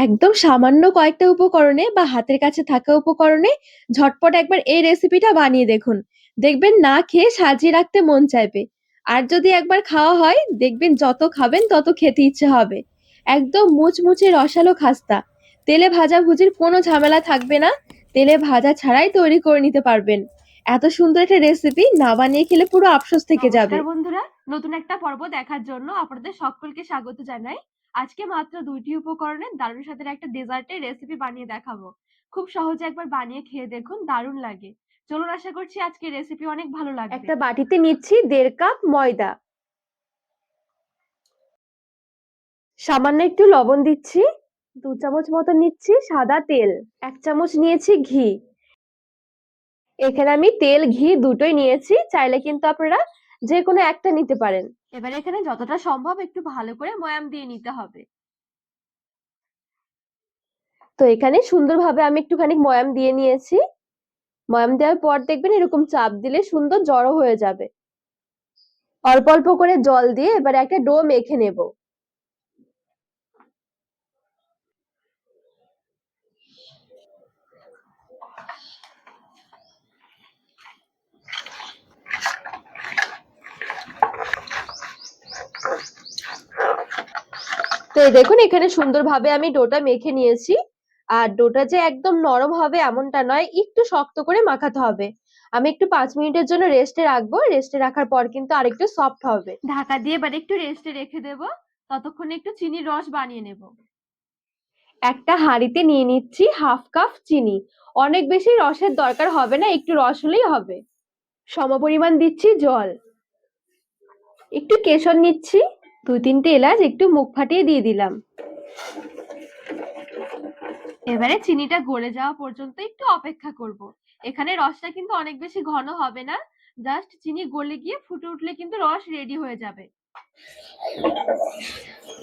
একদম সামান্য কয়েকটা উপকরণে বা হাতের কাছে থাকা উপকরণে ঝটপট একবার এই রেসিপিটা বানিয়ে দেখুন। দেখবেন না খেয়ে সাজিয়ে রাখতে মন চাইবে। আর যদি একবার খাওয়া হয় দেখবেন যত খাবেন তত খেতে ইচ্ছে হবে। একদম মুচমুচে রসালো খাস্তা। তেলে ভাজাভুজির কোনো ঝামেলা থাকবে না। তেলে ভাজা ছাড়াই তৈরি করে নিতে পারবেন। এত সুন্দর একটা রেসিপি না বানিয়ে খেলে পুরো আফসোস থেকে যাবে। নমস্কার বন্ধুরা, নতুন একটা পর্ব দেখার জন্য আপনাদের সকলকে স্বাগত জানাই। আজকে মাত্র ২টি উপকরণে দারুণ স্বাদের একটা ডেজার্টের রেসিপি বানিয়ে দেখাবো। খুব সহজে একবার বানিয়ে খেয়ে দেখুন, দারুণ লাগে। চলুন, আশা করছি আজকের রেসিপি অনেক ভালো লাগবে। একটা বাটিতে নিচ্ছি ১.৫ কাপ ময়দা, সামান্য একটু লবণ দিচ্ছি, ২ চামচ মতো নিচ্ছি সাদা তেল, ১ চামচ নিয়েছি ঘি। এখানে আমি তেল ঘি দুটোই নিয়েছি, চাইলে কিন্তু আপনারা যে কোনো একটা নিতে পারেন। এবার এখানে যতটা সম্ভব একটু ভালো করে ময়াম দিয়ে নিতে হবে। তো এখানে সুন্দরভাবে আমি একটুখানি ময়াম দিয়ে নিয়েছি। ময়াম দেওয়ার পর দেখবেন এরকম চাপ দিলে সুন্দর জড়ো হয়ে যাবে। অল্প অল্প করে জল দিয়ে এবারে একটা ডো মেখে নেব। তো এই দেখুন এখানে সুন্দরভাবে আমি ডোটা মেখে নিয়েছি। আর ডোটা যে একদম নরম হবে এমনটা নয়, একটু শক্ত করে মাখাতে হবে। আমি একটু ৫ মিনিটের জন্য রেস্টে রাখবো। রেস্টে রাখার পর কিন্তু আরেকটু সফট হবে। ঢাকা দিয়ে এবার একটু রেস্টে রেখে দেব। ততক্ষণে একটু চিনির রস বানিয়ে নেব। একটা হাঁড়িতে নিয়ে নিচ্ছি 1/2 কাপ চিনি। অনেক বেশি রসের দরকার হবে না, একটু রস হলেই হবে। সমপরিমাণ দিচ্ছি জল, একটু কেশর নিচ্ছি, ২-৩টে এলাচ একটু মুখ ফাটিয়ে দিয়ে দিলাম। এবারে চিনিটা গলে যাওয়া পর্যন্ত একটু অপেক্ষা করব। এখানে রসটা কিন্তু অনেক বেশি ঘন হবে না, জাস্ট চিনি গলে গিয়ে ফুটে উঠলে কিন্তু রস রেডি হয়ে যাবে।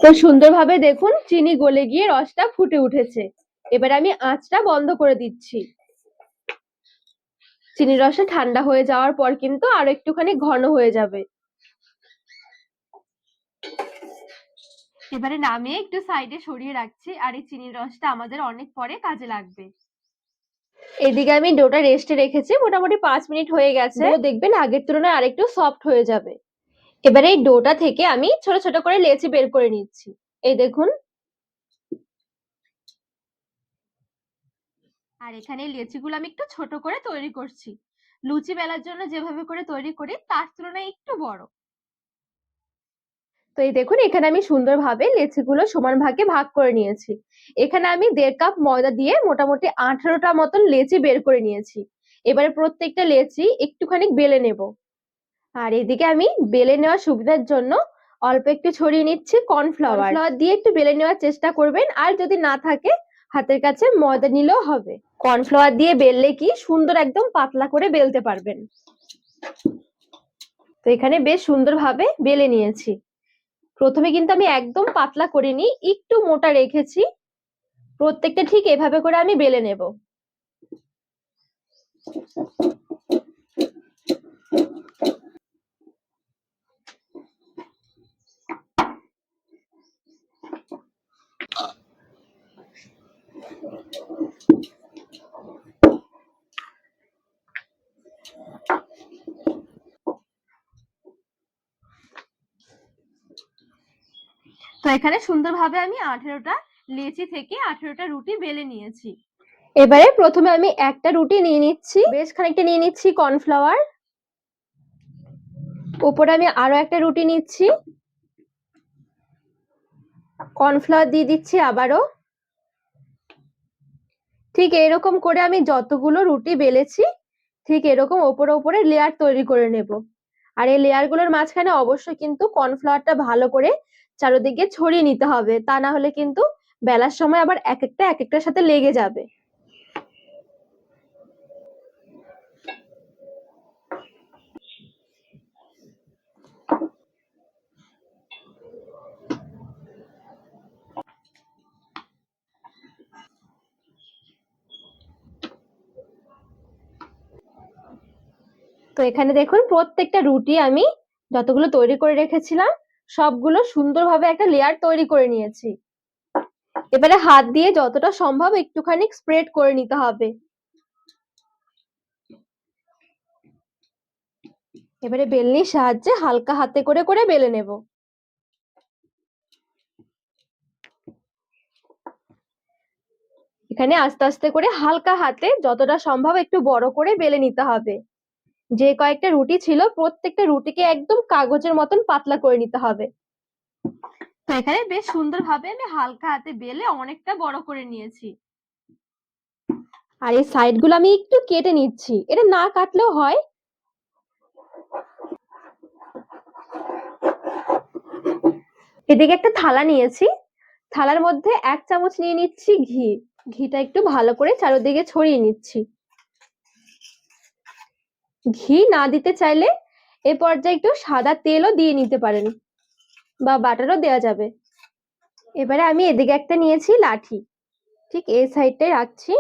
তো সুন্দরভাবে দেখুন চিনি গলে গিয়ে রসটা ফুটে উঠেছে। এবার আমি আঁচটা বন্ধ করে দিচ্ছি। চিনির রসটা ঠান্ডা হয়ে যাওয়ার পর কিন্তু আরো একটুখানি ঘন হয়ে যাবে। এবারে নামিয়ে একটু সাইডে সরিয়ে রাখছি, আর এই চিনির রসটা আমাদের অনেক পরে কাজে লাগবে। এদিকে আমি ডোটা রেস্টে রেখেছি, মোটামুটি ৫ মিনিট হয়ে গেছে। ডো দেখবেন আগের তুলনায় আরেকটু সফট হয়ে যাবে। এবারে এই ডোটা থেকে আমি ছোট ছোট করে লেচি বের করে নিচ্ছি। এই দেখুন। আর এখানে এই লেচিগুলো আমি একটু ছোট করে তৈরি করছি। লুচি বেলার জন্য যেভাবে করে তৈরি করি তার তুলনায় একটু বড়। তো এই দেখুন এখানে আমি সুন্দরভাবে লেচিগুলো সমান ভাগে ভাগ করে নিয়েছি। এখানে আমি ১.৫ কাপ ময়দা দিয়ে মোটামুটি ১৮টা মতন লেচি বের করে নিয়েছি। এবারে প্রত্যেকটা লেচি একটুখানি বেলে নেব। আর এদিকে আমি বেলে নেওয়ার সুবিধার জন্য অল্প একটু ছড়িয়ে নিচ্ছি কর্নফ্লাওয়ার। কর্নফ্লাওয়ার দিয়ে একটু বেলে নেওয়ার চেষ্টা করবেন, আর যদি না থাকে হাতের কাছে ময়দা নিলেও হবে। কর্নফ্লাওয়ার দিয়ে বেললে কি সুন্দর একদম পাতলা করে বেলতে পারবেন। তো এখানে বেশ সুন্দরভাবে বেলে নিয়েছি। প্রথমে কিন্তু আমি একদম পাতলা করিনি, একটু মোটা রেখেছি। প্রত্যেকটা ঠিক এভাবে করে আমি বেলে নেব। তো এখানে সুন্দরভাবে আমি 18টা লেচি থেকে 18টা রুটি বেলে নিয়েছি। এবারে প্রথমে আমি একটা রুটি নিয়ে নিচ্ছি, বেশ খানিকটা নিয়ে নিচ্ছি কর্নফ্লাওয়ার। উপরে আমি আরো একটা রুটি নিচ্ছি, কর্নফ্লাওয়ার দিয়ে দিচ্ছি আবারও। ঠিক এরকম করে আমি যতগুলো রুটি বেলেছি ঠিক এরকম ওপরে ওপরে লেয়ার তৈরি করে নেব। আর এই লেয়ার গুলোর মাঝখানে অবশ্যই কিন্তু কর্নফ্লাওয়ারটা ভালো করে চারিদিকে ছড়িয়ে নিতে হবে, তা না হলে কিন্তু বেলার সময় আবার এক একটার সাথে লেগে যাবে। তো এখানে দেখুন প্রত্যেকটা রুটি আমি যতগুলো তৈরি করে রেখেছিলাম সবগুলো সুন্দরভাবে একটা লেয়ার তৈরি করে নিয়েছি। এবারে হাত দিয়ে যতটা সম্ভব একটুখানি স্প্রেড করে নিতে হবে। এবারে বেলনির সাহায্যে হালকা হাতে করে করে বেলে নেব। এখানে আস্তে আস্তে করে হালকা হাতে যতটা সম্ভব একটু বড় করে বেলে নিতে হবে। যে কয়েকটা রুটি ছিল প্রত্যেকটা রুটিকে একদম কাগজের মতন পাতলা করে নিতে হবে। তো এখানে বেশ সুন্দরভাবে আমি হালকা হাতে বেলে অনেকটা বড় করে নিয়েছি। আর এই সাইড গুলো আমি একটু কেটে নিচ্ছি, এটা না কাটলেও হয়। এদিকে একটা থালা নিয়েছি, থালার মধ্যে 1 চামচ নিয়ে নিচ্ছি ঘি। ঘিটা একটু ভালো করে চারিদিকে ছড়িয়ে নিচ্ছি। ঘি না দিতে চাইলে এ পর্যায়ে একটু সাদা তেলও দিয়ে নিতে পারেন বা বাটারও দেওয়া যাবে। এবারে আমি এদিকে একটা নিয়েছি লাঠি, ঠিক এই সাইডটাই রাখছি।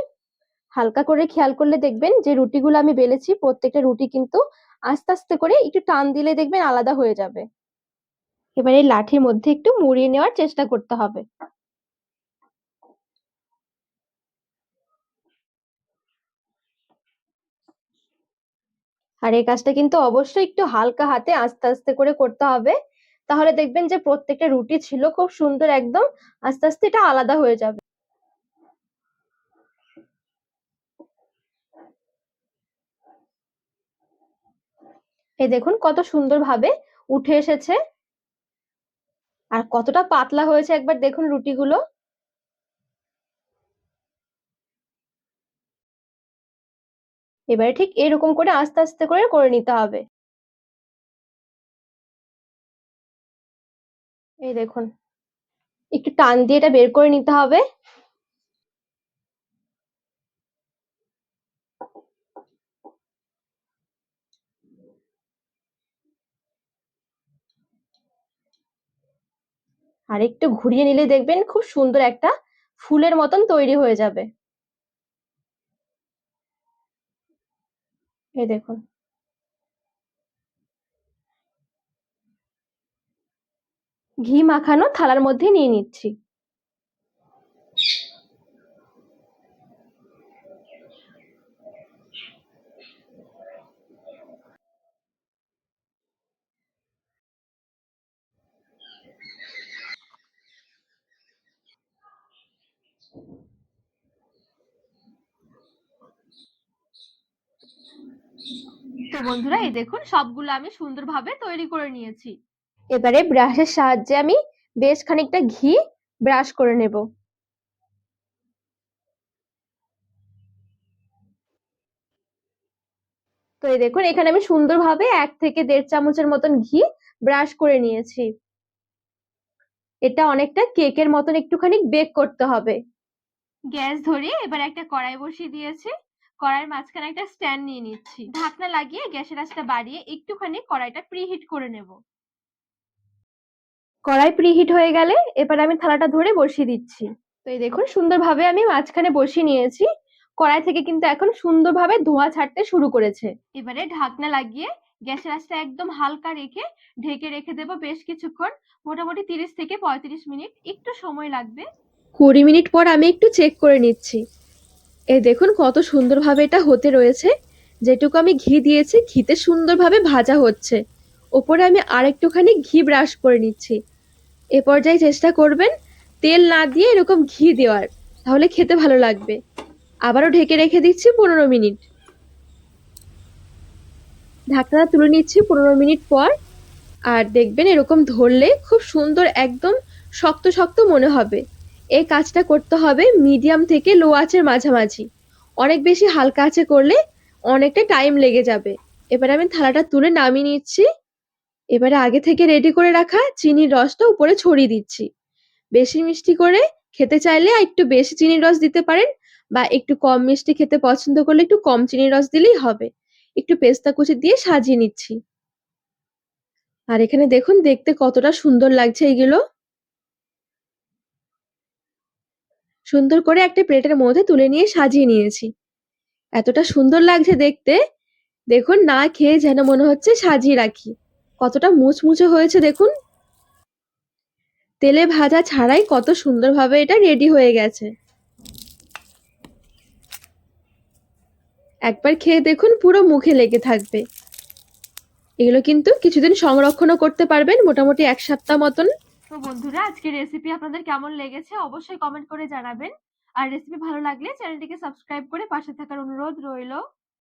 হালকা করে খেয়াল করলে দেখবেন যে রুটিগুলো আমি বেলেছি প্রত্যেকটা রুটি কিন্তু আস্তে আস্তে করে একটু টান দিলে দেখবেন আলাদা হয়ে যাবে। এবারে লাঠির মধ্যে একটু মুড়িয়ে নেওয়ার চেষ্টা করতে হবে। আর এই কাজটা কিন্তু অবশ্যই একটু হালকা হাতে আস্তে আস্তে করে করতে হবে, তাহলে দেখবেন যে প্রত্যেকটা রুটি ছিল খুব সুন্দর একদম আস্তে আস্তে এটা আলাদা হয়ে যাবে। এই দেখুন কত সুন্দর ভাবে উঠে এসেছে আর কতটা পাতলা হয়েছে একবার দেখুন রুটিগুলো। এবারে ঠিক এরকম করে আস্তে আস্তে করে করে নিতে হবে। এই দেখুন একটু টান দিয়ে এটা বের করে নিতে হবে। আর একটু ঘুরিয়ে নিলে দেখবেন খুব সুন্দর একটা ফুলের মতন তৈরি হয়ে যাবে। এই দেখুন ঘি মাখানো থালার মধ্যে নিয়ে নিচ্ছি। তো বন্ধুরা এই দেখুন সবগুলো আমি সুন্দরভাবে তৈরি করে নিয়েছি। এবারে ব্রাশের সাহায্যে আমি বেশ খানিকটা ঘি ব্রাশ করে নেব। তো এই দেখুন এখানে আমি সুন্দরভাবে 1 থেকে 1.5 চামচের মতন ঘি ব্রাশ করে নিয়েছি। এটা অনেকটা কেকের মতন একটুখানি বেক করতে হবে। গ্যাস ধরিয়ে এবার একটা কড়াই বসিয়ে দিয়েছি। কড়াইয়ের মাঝখানে একটা স্ট্যান্ড নিয়ে নিচ্ছি। ঢাকনা লাগিয়ে গ্যাসের আঁচটা বাড়িয়ে একটুখানি কড়াইটা প্রিহিট করে নেব। কড়াই প্রিহিট হয়ে গেলে এবার আমি থালাটা ধরে বসিয়ে দিচ্ছি। তো এই দেখুন সুন্দরভাবে আমি মাঝখানে বসিয়ে নিয়েছি। কড়াই থেকে কিন্তু এখন সুন্দরভাবে ধোঁয়া ছাড়তে শুরু করেছে। এবারে ঢাকনা লাগিয়ে গ্যাসের আঁচটা একদম হালকা রেখে ঢেকে রেখে দেব বেশ কিছুক্ষণ, মোটামুটি 30 থেকে 35 মিনিট, একটু সময় লাগবে। 20 মিনিট পর আমি একটু চেক করে নিচ্ছি। এই দেখুন কত সুন্দরভাবে এটা হতে রয়েছে। যেটুকু আমি ঘি দিয়েছি ঘিতে সুন্দরভাবে ভাজা হচ্ছে। ওপরে আমি আরেকটুখানি ঘি ব্রাশ করে নিচ্ছি। এ পর্যায়ে চেষ্টা করবেন তেল না দিয়ে এরকম ঘি দেওয়ার, তাহলে খেতে ভালো লাগবে। আবারও ঢেকে রেখে দিচ্ছি 15 মিনিট। ঢাকনাটা তুলে নিচ্ছি 15 মিনিট পর। আর দেখবেন এরকম ধরলে খুব সুন্দর একদম শক্ত শক্ত মনে হবে। এই কাজটা করতে হবে মিডিয়াম থেকে লো আঁচের মাঝামাঝি। অনেক বেশি হালকা আঁচে করলে অনেকটা টাইম লেগে যাবে। এবারে আমি থালাটা তুলে নামিয়ে নিচ্ছি। এবারে আগে থেকে রেডি করে রাখা চিনির রসটা উপরে ছড়িয়ে দিচ্ছি। বেশি মিষ্টি করে খেতে চাইলে একটু বেশি চিনির রস দিতে পারেন, বা একটু কম মিষ্টি খেতে পছন্দ করলে একটু কম চিনির রস দিলেই হবে। একটু পেস্তা কুচি দিয়ে সাজিয়ে নিচ্ছি। আর এখানে দেখুন দেখতে কতটা সুন্দর লাগছে এইগুলো। সুন্দর করে একটা প্লেটের মধ্যে তুলে নিয়ে সাজিয়ে নিয়েছি। এতটা সুন্দর লাগছে দেখতে, দেখুন না খেয়ে যেন মনে হচ্ছে সাজিয়ে রাখি। কতটা মুচমুচে হয়েছে দেখুন। তেলে ভাজা ছাড়াই কত সুন্দরভাবে এটা রেডি হয়ে গেছে। একবার খেয়ে দেখুন, পুরো মুখে লেগে থাকবে। এগুলো কিন্তু কিছুদিন সংরক্ষণও করতে পারবেন, মোটামুটি 1 সপ্তাহ মতন। তো বন্ধুরা, আজকের রেসিপি আপনাদের কেমন লেগেছে অবশ্যই কমেন্ট করে জানাবেন। আর রেসিপি ভালো লাগলে চ্যানেলটিকে সাবস্ক্রাইব করে পাশে থাকার অনুরোধ রইল।